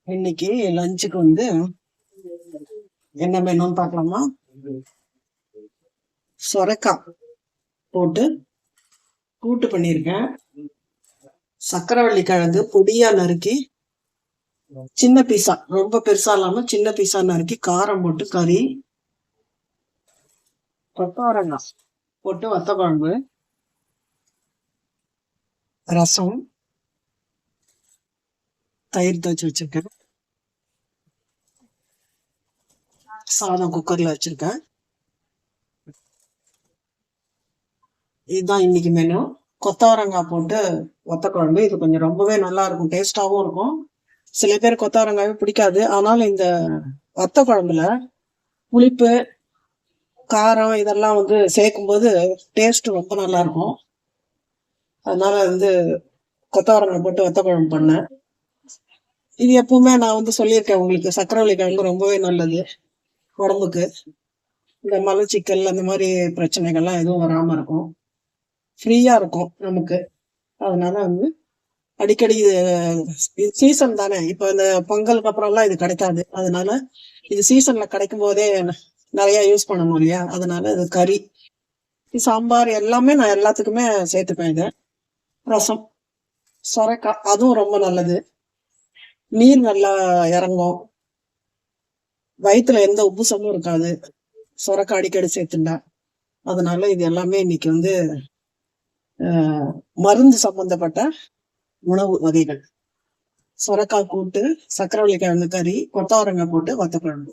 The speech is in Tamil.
இன்னைக்கு லஞ்சுக்கு வந்து என்ன வேணும்னு பார்க்கலாமா? சொரக்காய் போட்டு கூட்டு பண்ணியிருக்கேன். சக்கரவள்ளி கிழங்கு பொடியா நறுக்கி சின்ன பீஸா, ரொம்ப பெருசா இல்லாம சின்ன பீஸா நறுக்கி காரம் போட்டு கறி, கொத்தவரங்காய் போட்டு வத்த குழம்பு, ரசம், தயிர் துவைச்சு வச்சிருக்கேன், சாதம் குக்கர்ல வச்சிருக்கேன். இதுதான் இன்னைக்கு மெனு. கொத்தவரங்காய் போட்டு வத்த குழம்பு. இது கொஞ்சம் ரொம்பவே நல்லா இருக்கும், டேஸ்டாவும் இருக்கும். சில பேர் கொத்தவரங்காயே பிடிக்காது. ஆனாலும் இந்த வத்த குழம்புல புளிப்பு, காரம் இதெல்லாம் வந்து சேர்க்கும் போது டேஸ்ட் ரொம்ப நல்லா இருக்கும். அதனால வந்து கொத்தவரங்காய் போட்டு வத்த குழம்பு பண்ணேன். இது எப்பவுமே நான் வந்து சொல்லியிருக்கேன் உங்களுக்கு, சக்கரவள்ளி கிழங்கு ரொம்பவே நல்லது உடம்புக்கு. இந்த மலச்சிக்கல் அந்த மாதிரி பிரச்சனைகள்லாம் எதுவும் வராம இருக்கும், ஃப்ரீயா இருக்கும் நமக்கு. அதனால வந்து அடிக்கடி இது சீசன் தானே. இப்ப இந்த பொங்கலுக்கு அப்புறம்லாம் இது கிடைக்காது. அதனால இது சீசன்ல கிடைக்கும் போதே நிறைய யூஸ் பண்ணணும் இல்லையா? அதனால இது கறி, சாம்பார் எல்லாமே நான் எல்லாத்துக்குமே சேர்த்துப்பேன். இதை ரசம், சொரைக்காய் அதுவும் ரொம்ப நல்லது. நீர் நல்லா இறங்கும், வயிற்றுல எந்த உப்புசமும் இருக்காது சொரக்காய் அடிக்கடி சேர்த்துண்டா. அதனால இது எல்லாமே இன்னைக்கு வந்து மருந்து சம்பந்தப்பட்ட உணவு வகைகள். சொரக்காய் கூட்டு, சக்கரவள்ளி கிழங்கு கறி, கொத்தவரங்காய் போட்டு வத்த குழம்பு.